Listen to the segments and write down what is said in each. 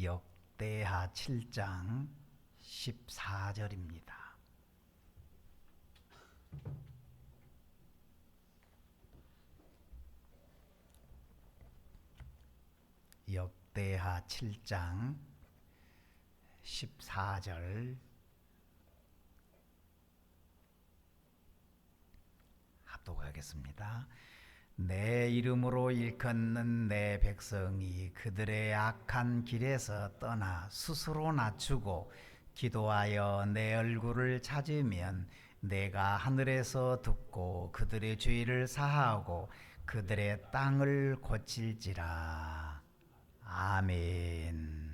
역대하 7장 14절입니다. 역대하 7장 14절 합독하겠습니다. 내 이름으로 일컫는 내 백성이 그들의 악한 길에서 떠나 스스로 낮추고 기도하여 내 얼굴을 찾으면 내가 하늘에서 듣고 그들의 죄를 사하고 그들의 땅을 고칠지라. 아멘.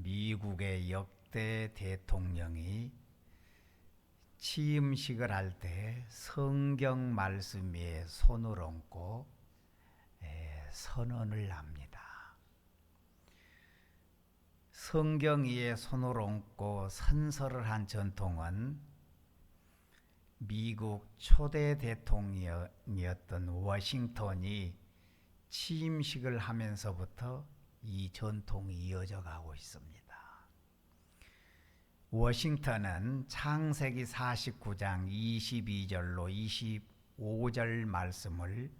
미국의 역대 대통령이 취임식을 할 때 성경 말씀 위에 손을 얹고 선언을 합니다. 성경 위에 손을 얹고 선서를 한 전통은 미국 초대 대통령이었던 워싱턴이 취임식을 하면서부터 이 전통이 이어져 가고 있습니다. 워싱턴은 창세기 49장 22절로 25절 말씀을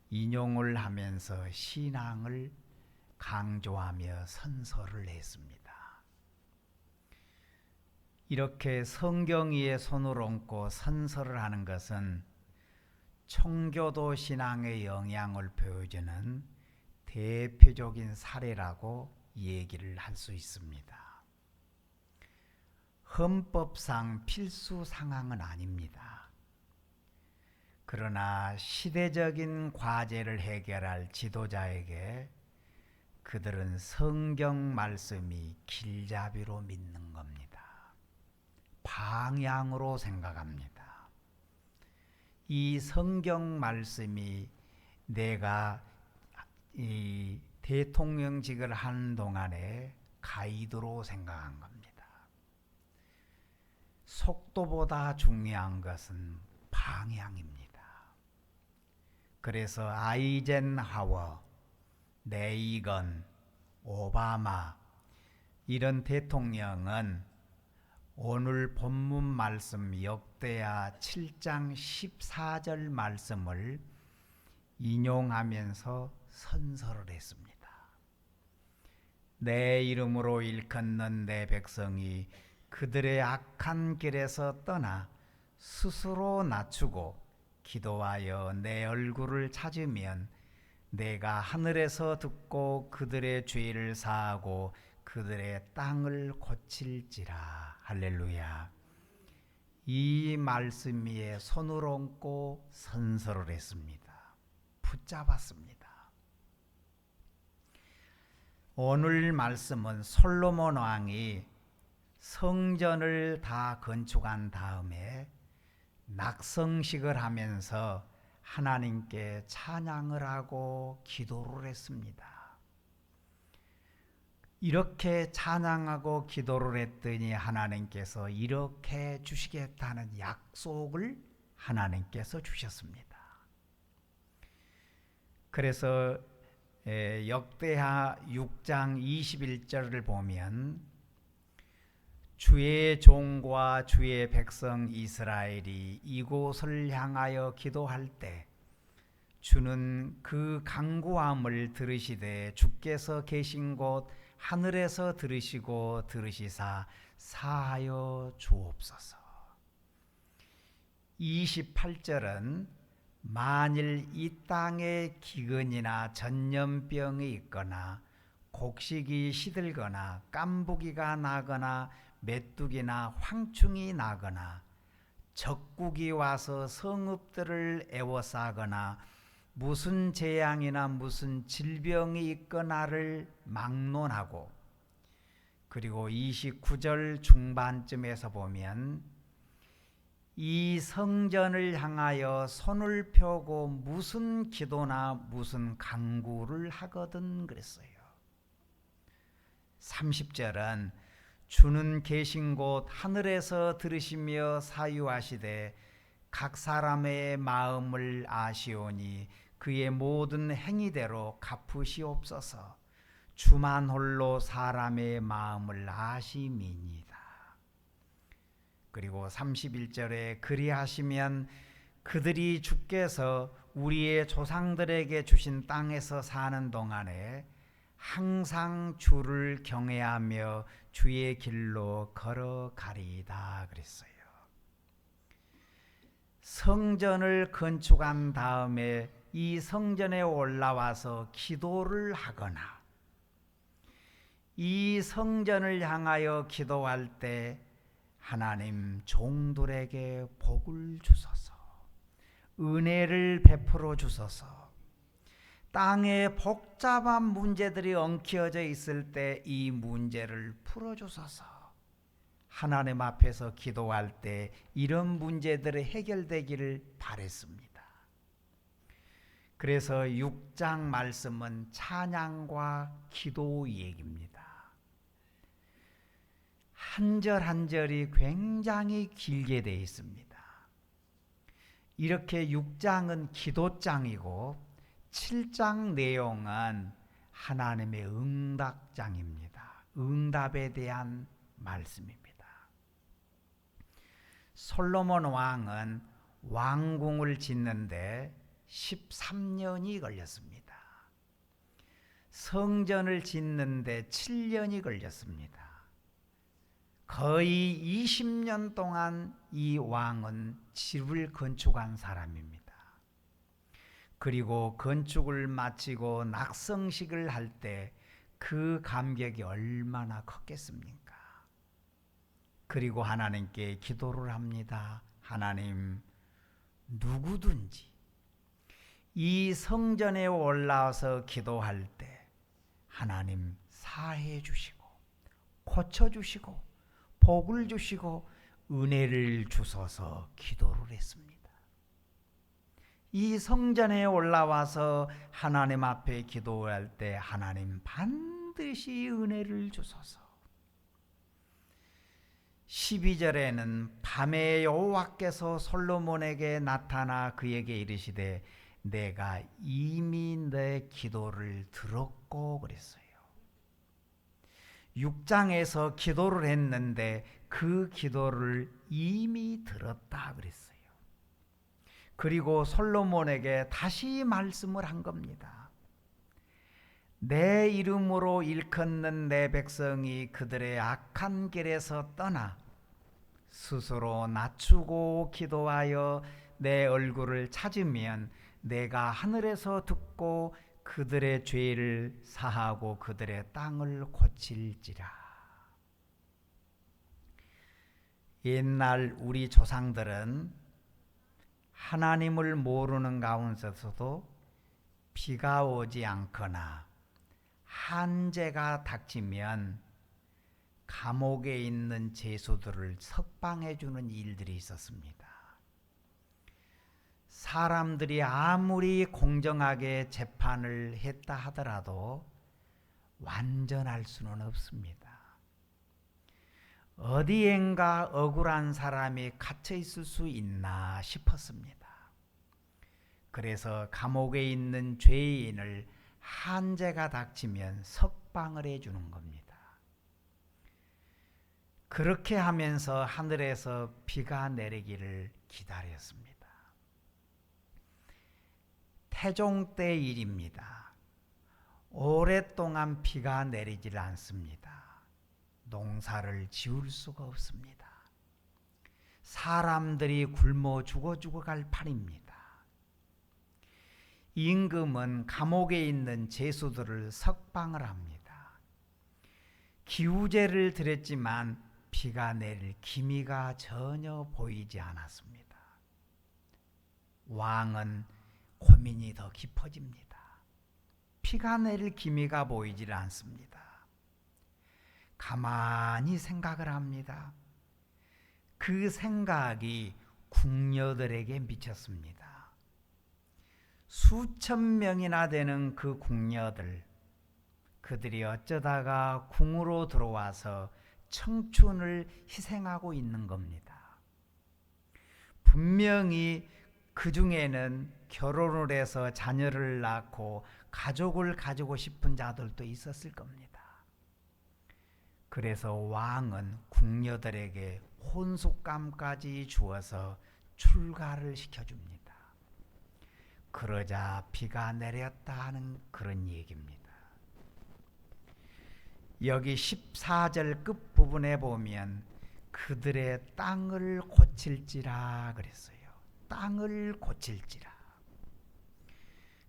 인용을 하면서 신앙을 강조하며 선서를 했습니다. 이렇게 성경 위에 손을 얹고 선서를 하는 것은 청교도 신앙의 영향을 보여주는 대표적인 사례라고 얘기를 할 수 있습니다. 헌법상 필수 상황은 아닙니다. 그러나 시대적인 과제를 해결할 지도자에게 그들은 성경 말씀이 길잡이로 믿는 겁니다. 방향으로 생각합니다. 이 성경 말씀이 내가 이 대통령직을 하는 동안에 가이드로 생각한 겁니다. 속도보다 중요한 것은 방향입니다. 그래서 아이젠하워, 레이건, 오바마 이런 대통령은 오늘 본문 말씀 역대하 7장 14절 말씀을 인용하면서 선서를 했습니다. 내 이름으로 일컫는 내 백성이 그들의 악한 길에서 떠나 스스로 낮추고 기도하여 내 얼굴을 찾으면 내가 하늘에서 듣고 그들의 죄를 사하고 그들의 땅을 고칠지라. 할렐루야. 이 말씀 위에 손을 얹고 선서를 했습니다. 붙잡았습니다. 오늘 말씀은 솔로몬 왕이 성전을 다 건축한 다음에 낙성식을 하면서 하나님께 찬양을 하고 기도를 했습니다. 이렇게 찬양하고 기도를 했더니 하나님께서 이렇게 주시겠다는 약속을 하나님께서 주셨습니다. 그래서 역대하 6장 21절을 보면 주의 종과 주의 백성 이스라엘이 이곳을 향하여 기도할 때 주는 그 간구함을 들으시되 주께서 계신 곳 하늘에서 들으시고 들으시사 사하여 주옵소서. 28절은 만일 이 땅에 기근이나 전염병이 있거나 곡식이 시들거나 깐부기가 나거나 메뚜기나 황충이 나거나 적국이 와서 성읍들을 에워싸거나 무슨 재앙이나 무슨 질병이 있거나를 막론하고, 그리고 29절 중반쯤에서 보면 이 성전을 향하여 손을 펴고 무슨 기도나 무슨 간구를 하거든 그랬어요. 30절은 주는 계신 곳 하늘에서 들으시며 사유하시되 각 사람의 마음을 아시오니 그의 모든 행위대로 갚으시옵소서. 주만 홀로 사람의 마음을 아심이니이다. 그리고 31절에 그리하시면 그들이 주께서 우리의 조상들에게 주신 땅에서 사는 동안에 항상 주를 경외하며 주의 길로 걸어가리이다 그랬어요. 성전을 건축한 다음에 이 성전에 올라와서 기도를 하거나 이 성전을 향하여 기도할 때 하나님 종들에게 복을 주소서, 은혜를 베풀어 주소서, 땅에 복잡한 문제들이 엉켜져 있을 때 이 문제를 풀어주소서. 하나님 앞에서 기도할 때 이런 문제들이 해결되기를 바랬습니다. 그래서 6장 말씀은 찬양과 기도 얘기입니다. 한 절 한 절이 굉장히 길게 되어 있습니다. 이렇게 6장은 기도장이고 7장 내용은 하나님의 응답장입니다. 응답에 대한 말씀입니다. 솔로몬 왕은 왕궁을 짓는데 13년이 걸렸습니다. 성전을 짓는데 7년이 걸렸습니다. 거의 20년 동안 이 왕은 집을 건축한 사람입니다. 그리고 건축을 마치고 낙성식을 할 때 그 감격이 얼마나 컸겠습니까? 그리고 하나님께 기도를 합니다. 하나님, 누구든지 이 성전에 올라와서 기도할 때 하나님 사해 주시고 고쳐 주시고 복을 주시고 은혜를 주셔서 기도를 했습니다. 이 성전에 올라와서 하나님 앞에 기도할 때 하나님 반드시 은혜를 주소서. 12절에는 밤에 여호와께서 솔로몬에게 나타나 그에게 이르시되 내가 이미 내 기도를 들었고 그랬어요. 6장에서 기도를 했는데 그 기도를 이미 들었다 그랬어요. 그리고 솔로몬에게 다시 말씀을 한 겁니다. 내 이름으로 일컫는 내 백성이 그들의 악한 길에서 떠나 스스로 낮추고 기도하여 내 얼굴을 찾으면 내가 하늘에서 듣고 그들의 죄를 사하고 그들의 땅을 고칠지라. 옛날 우리 조상들은 하나님을 모르는 가운데서도 비가 오지 않거나 한재가 닥치면 감옥에 있는 죄수들을 석방해 주는 일들이 있었습니다. 사람들이 아무리 공정하게 재판을 했다 하더라도 완전할 수는 없습니다. 어디엔가 억울한 사람이 갇혀 있을 수 있나 싶었습니다. 그래서 감옥에 있는 죄인을 한재가 닥치면 석방을 해주는 겁니다. 그렇게 하면서 하늘에서 비가 내리기를 기다렸습니다. 태종 때 일입니다. 오랫동안 비가 내리질 않습니다. 농사를 지을 수가 없습니다. 사람들이 굶어 죽어갈 판입니다. 임금은 감옥에 있는 죄수들을 석방을 합니다. 기우제를 드렸지만 비가 내릴 기미가 전혀 보이지 않았습니다. 왕은 고민이 더 깊어집니다. 비가 내릴 기미가 보이질 않습니다. 가만히 생각을 합니다. 그 생각이 궁녀들에게 미쳤습니다. 수천 명이나 되는 그 궁녀들, 그들이 어쩌다가 궁으로 들어와서 청춘을 희생하고 있는 겁니다. 분명히 그 중에는 결혼을 해서 자녀를 낳고 가족을 가지고 싶은 자들도 있었을 겁니다. 그래서 왕은 궁녀들에게 혼숙감까지 주어서 출가를 시켜줍니다. 그러자 비가 내렸다 하는 그런 얘기입니다. 여기 14절 끝부분에 보면 그들의 땅을 고칠지라 그랬어요. 땅을 고칠지라.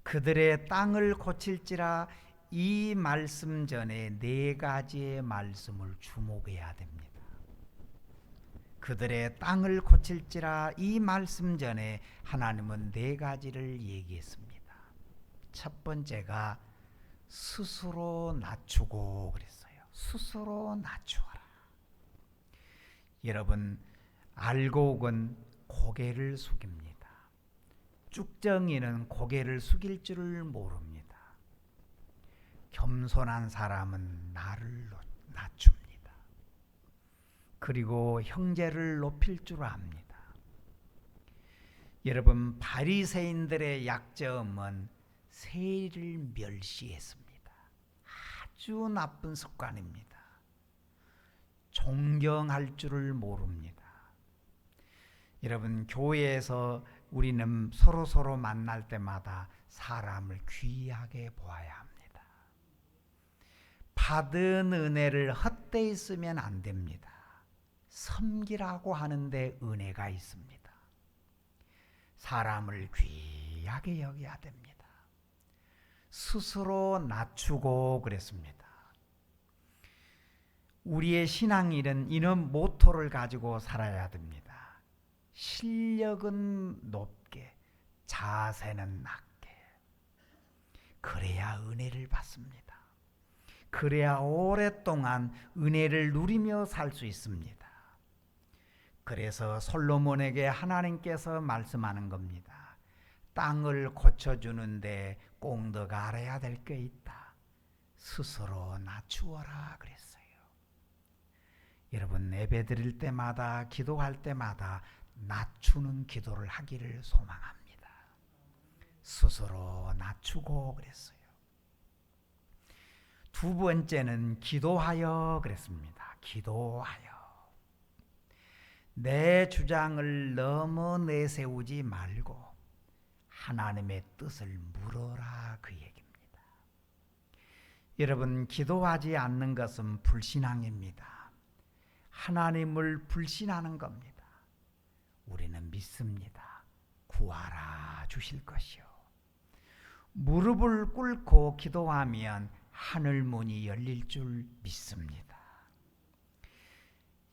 그들의 땅을 고칠지라, 이 말씀 전에 네 가지의 말씀을 주목해야 됩니다. 그들의 땅을 고칠지라, 이 말씀 전에 하나님은 네 가지를 얘기했습니다. 첫 번째가 스스로 낮추고 그랬어요. 스스로 낮추어라. 여러분, 알곡은 고개를 숙입니다. 쭉정이는 고개를 숙일 줄을 모릅니다. 겸손한 사람은 나를 낮춥니다. 그리고 형제를 높일 줄 압니다. 여러분, 바리새인들의 약점은 세리를 멸시했습니다. 아주 나쁜 습관입니다. 존경할 줄을 모릅니다. 여러분, 교회에서 우리는 서로 만날 때마다 사람을 귀하게 보아야 합니다. 받은 은혜를 헛되이 쓰면 안 됩니다. 섬기라고 하는데 은혜가 있습니다. 사람을 귀하게 여겨야 됩니다. 스스로 낮추고 그랬습니다. 우리의 신앙일은 이런 모토를 가지고 살아야 됩니다. 실력은 높게, 자세는 낮게. 그래야 은혜를 받습니다. 그래야 오랫동안 은혜를 누리며 살 수 있습니다. 그래서 솔로몬에게 하나님께서 말씀하는 겁니다. 땅을 고쳐주는데 꼭 너가 알아야 될 게 있다. 스스로 낮추어라 그랬어요. 여러분, 예배 드릴 때마다, 기도할 때마다 낮추는 기도를 하기를 소망합니다. 스스로 낮추고 그랬어요. 두 번째는 기도하여 그랬습니다. 기도하여. 내 주장을 너무 내세우지 말고 하나님의 뜻을 물어라, 그 얘기입니다. 여러분, 기도하지 않는 것은 불신앙입니다. 하나님을 불신하는 겁니다. 우리는 믿습니다. 구하라 주실 것이요. 무릎을 꿇고 기도하면 하늘 문이 열릴 줄 믿습니다.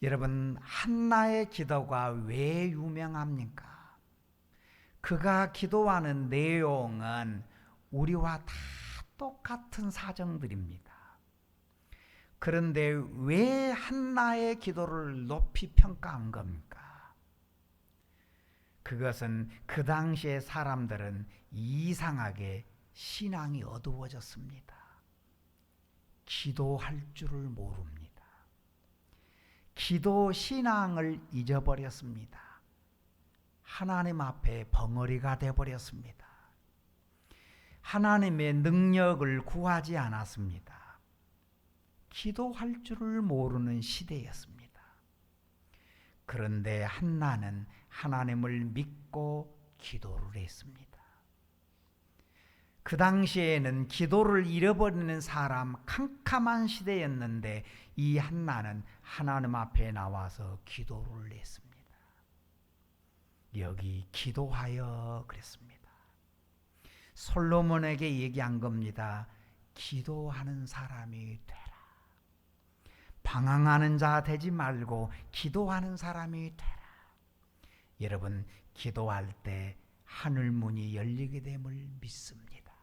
여러분, 한나의 기도가 왜 유명합니까? 그가 기도하는 내용은 우리와 다 똑같은 사정들입니다. 그런데 왜 한나의 기도를 높이 평가한 겁니까? 그것은 그 당시의 사람들은 이상하게 신앙이 어두워졌습니다. 기도할 줄을 모릅니다. 기도 신앙을 잊어버렸습니다. 하나님 앞에 벙어리가 되어버렸습니다. 하나님의 능력을 구하지 않았습니다. 기도할 줄을 모르는 시대였습니다. 그런데 한나는 하나님을 믿고 기도를 했습니다. 그 당시에는 기도를 잃어버리는 사람 캄캄한 시대였는데 이 한나는 하나님 앞에 나와서 기도를 했습니다. 여기 기도하여 그랬습니다. 솔로몬에게 얘기한 겁니다. 기도하는 사람이 되라. 방황하는 자 되지 말고 기도하는 사람이 되라. 여러분, 기도할 때 하늘 문이 열리게 됨을 믿습니다.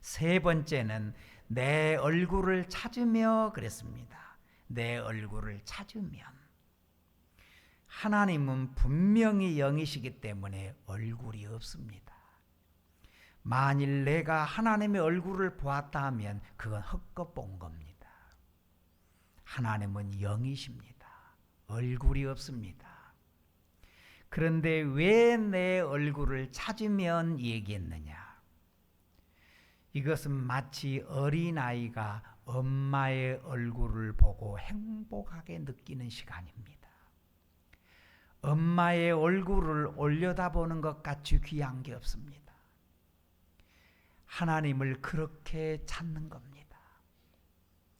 세 번째는 내 얼굴을 찾으며 그랬습니다. 내 얼굴을 찾으면. 하나님은 분명히 영이시기 때문에 얼굴이 없습니다. 만일 내가 하나님의 얼굴을 보았다 하면 그건 헛것 본 겁니다. 하나님은 영이십니다. 얼굴이 없습니다. 그런데 왜 내 얼굴을 찾으면 얘기했느냐? 이것은 마치 어린아이가 엄마의 얼굴을 보고 행복하게 느끼는 시간입니다. 엄마의 얼굴을 올려다보는 것 같이 귀한 게 없습니다. 하나님을 그렇게 찾는 겁니다.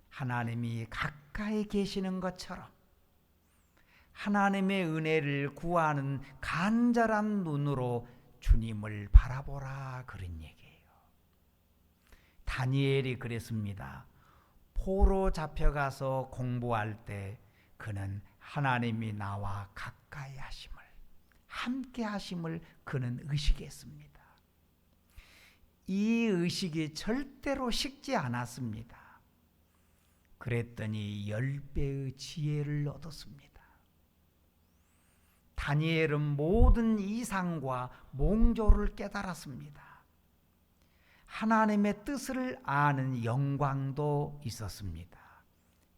하나님이 가까이 계시는 것처럼 하나님의 은혜를 구하는 간절한 눈으로 주님을 바라보라, 그런 얘기예요. 다니엘이 그랬습니다. 포로 잡혀가서 공부할 때 그는 하나님이 나와 가까이 하심을, 함께 하심을 그는 의식했습니다. 이 의식이 절대로 식지 않았습니다. 그랬더니 10배의 지혜를 얻었습니다. 다니엘은 모든 이상과 몽조를 깨달았습니다. 하나님의 뜻을 아는 영광도 있었습니다.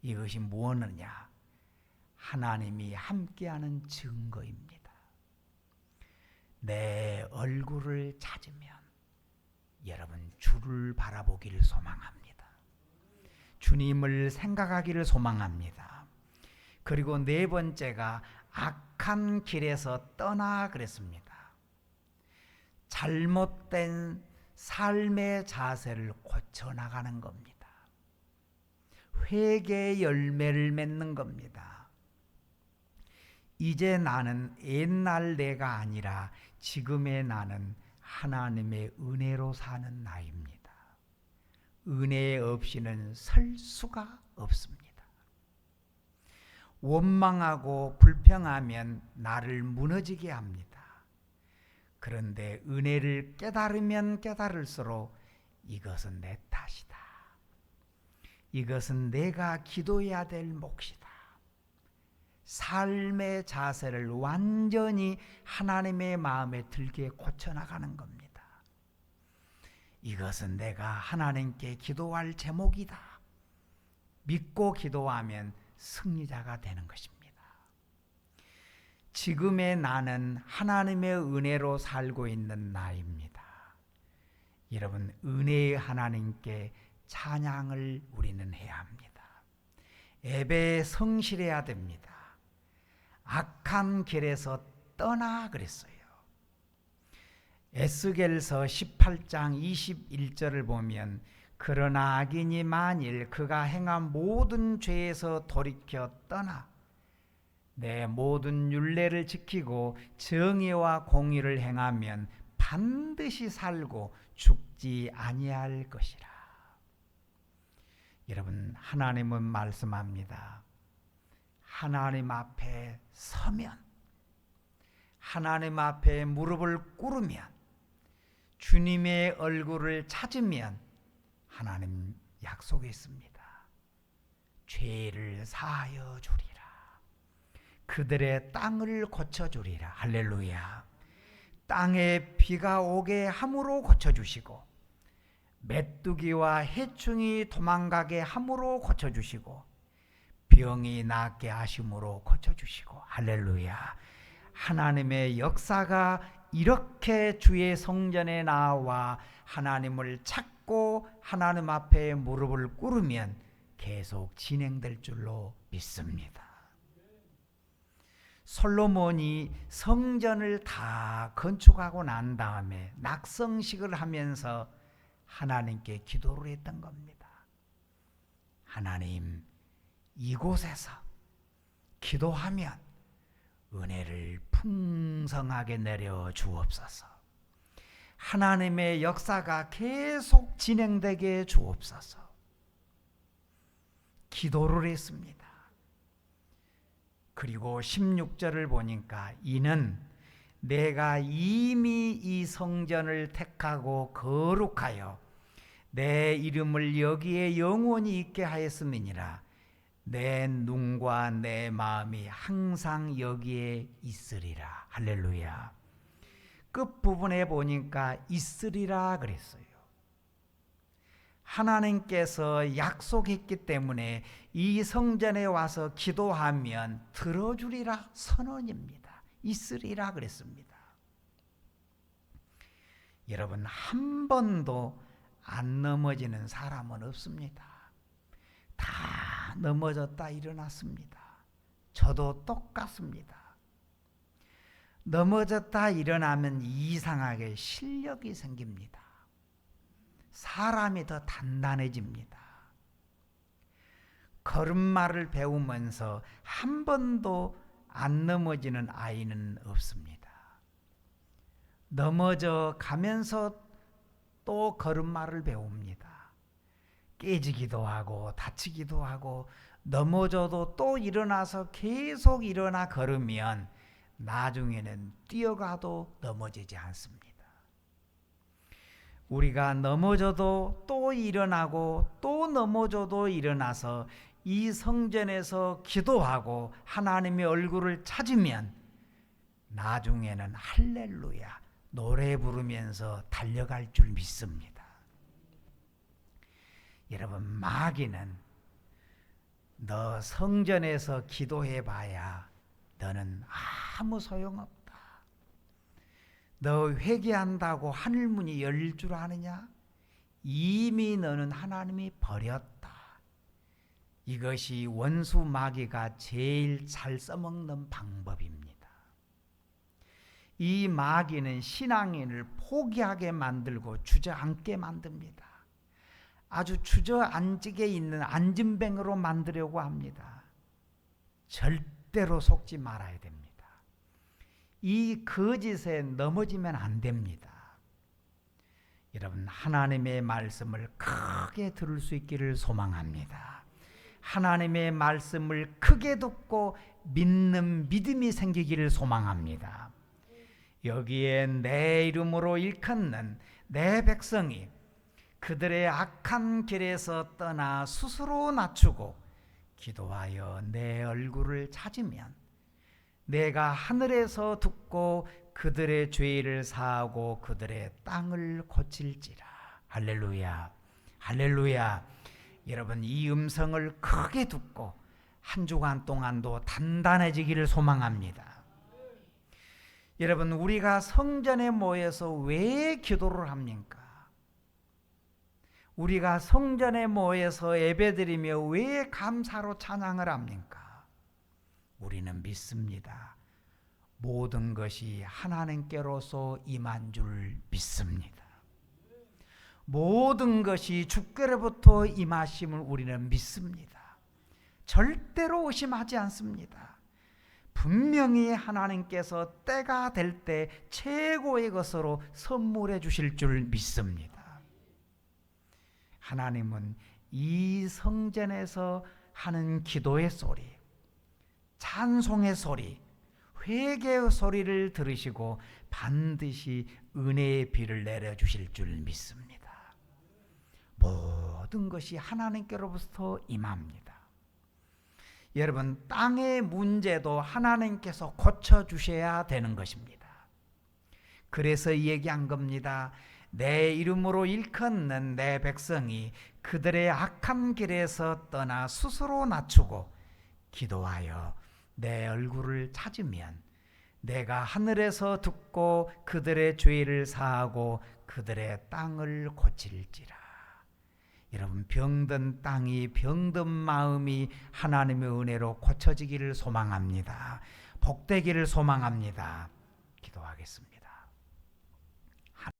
이것이 무엇이냐? 하나님이 함께하는 증거입니다. 내 얼굴을 찾으면 여러분 주를 바라보기를 소망합니다. 주님을 생각하기를 소망합니다. 그리고 네 번째가 악한 길에서 떠나 그랬습니다. 잘못된 삶의 자세를 고쳐나가는 겁니다. 회개의 열매를 맺는 겁니다. 이제 나는 옛날 내가 아니라 지금의 나는 하나님의 은혜로 사는 나입니다. 은혜 없이는 설 수가 없습니다. 원망하고 불평하면 나를 무너지게 합니다. 그런데 은혜를 깨달으면 깨달을수록 이것은 내 탓이다. 이것은 내가 기도해야 될 몫이다. 삶의 자세를 완전히 하나님의 마음에 들게 고쳐나가는 겁니다. 이것은 내가 하나님께 기도할 제목이다. 믿고 기도하면 승리자가 되는 것입니다. 지금의 나는 하나님의 은혜로 살고 있는 나입니다. 여러분, 은혜의 하나님께 찬양을 우리는 해야 합니다. 예배에 성실해야 됩니다. 악한 길에서 떠나 그랬어요. 에스겔서 18장 21절을 보면 그러나 악인이 만일 그가 행한 모든 죄에서 돌이켜 떠나 내 모든 율례를 지키고 정의와 공의를 행하면 반드시 살고 죽지 아니할 것이라. 여러분, 하나님은 말씀합니다. 하나님 앞에 서면, 하나님 앞에 무릎을 꿇으면, 주님의 얼굴을 찾으면 하나님 약속했습니다. 죄를 사하여 주리라. 그들의 땅을 고쳐주리라. 할렐루야. 땅에 비가 오게 함으로 고쳐주시고 메뚜기와 해충이 도망가게 함으로 고쳐주시고 병이 낫게 하심으로 고쳐주시고 할렐루야. 하나님의 역사가 이렇게 주의 성전에 나와 하나님을 찾고 하나님 앞에 무릎을 꿇으면 계속 진행될 줄로 믿습니다. 솔로몬이 성전을 다 건축하고 난 다음에 낙성식을 하면서 하나님께 기도를 했던 겁니다. 하나님, 이곳에서 기도하면 은혜를 풍성하게 내려 주옵소서. 하나님의 역사가 계속 진행되게 주옵소서. 기도를 했습니다. 그리고 16절을 보니까 이는 내가 이미 이 성전을 택하고 거룩하여 내 이름을 여기에 영원히 있게 하였음이니라. 내 눈과 내 마음이 항상 여기에 있으리라. 할렐루야. 끝부분에 보니까 있으리라 그랬어요. 하나님께서 약속했기 때문에 이 성전에 와서 기도하면 들어주리라 선언입니다. 있으리라 그랬습니다. 여러분, 한 번도 안 넘어지는 사람은 없습니다. 다 넘어졌다 일어났습니다. 저도 똑같습니다. 넘어졌다 일어나면 이상하게 실력이 생깁니다. 사람이 더 단단해집니다. 걸음마를 배우면서 한 번도 안 넘어지는 아이는 없습니다. 넘어져 가면서 또 걸음마를 배웁니다. 깨지기도 하고 다치기도 하고 넘어져도 또 일어나서 계속 일어나 걸으면 나중에는 뛰어가도 넘어지지 않습니다. 우리가 넘어져도 또 일어나고 또 넘어져도 일어나서 이 성전에서 기도하고 하나님의 얼굴을 찾으면 나중에는 할렐루야 노래 부르면서 달려갈 줄 믿습니다. 여러분, 마귀는 너 성전에서 기도해봐야 너는 아무 소용없다. 너 회개한다고 하늘문이 열릴 줄 아느냐? 이미 너는 하나님이 버렸다. 이것이 원수 마귀가 제일 잘 써먹는 방법입니다. 이 마귀는 신앙인을 포기하게 만들고 주저앉게 만듭니다. 아주 주저앉게 있는 안진뱅으로 만들려고 합니다. 절대로 속지 말아야 됩니다. 이 거짓에 넘어지면 안 됩니다. 여러분, 하나님의 말씀을 크게 들을 수 있기를 소망합니다. 하나님의 말씀을 크게 듣고 믿는 믿음이 생기기를 소망합니다. 여기에 내 이름으로 일컫는 내 백성이 그들의 악한 길에서 떠나 스스로 낮추고 기도하여 내 얼굴을 찾으면 내가 하늘에서 듣고 그들의 죄를 사하고 그들의 땅을 고칠지라. 할렐루야, 할렐루야. 여러분, 이 음성을 크게 듣고 한 주간 동안도 단단해지기를 소망합니다. 여러분, 우리가 성전에 모여서 왜 기도를 합니까? 우리가 성전에 모여서 예배드리며 왜 감사로 찬양을 합니까? 우리는 믿습니다. 모든 것이 하나님께로서 임한 줄 믿습니다. 모든 것이 주께로부터 임하심을 우리는 믿습니다. 절대로 의심하지 않습니다. 분명히 하나님께서 때가 될 때 최고의 것으로 선물해 주실 줄 믿습니다. 하나님은 이 성전에서 하는 기도의 소리, 찬송의 소리, 회개의 소리를 들으시고 반드시 은혜의 비를 내려주실 줄 믿습니다. 모든 것이 하나님께로부터 임합니다. 여러분, 땅의 문제도 하나님께서 고쳐주셔야 되는 것입니다. 그래서 얘기한 겁니다. 내 이름으로 일컫는 내 백성이 그들의 악한 길에서 떠나 스스로 낮추고 기도하여 내 얼굴을 찾으면 내가 하늘에서 듣고 그들의 죄를 사하고 그들의 땅을 고칠지라. 여러분, 병든 땅이 병든 마음이 하나님의 은혜로 고쳐지기를 소망합니다. 복되기를 소망합니다. 기도하겠습니다.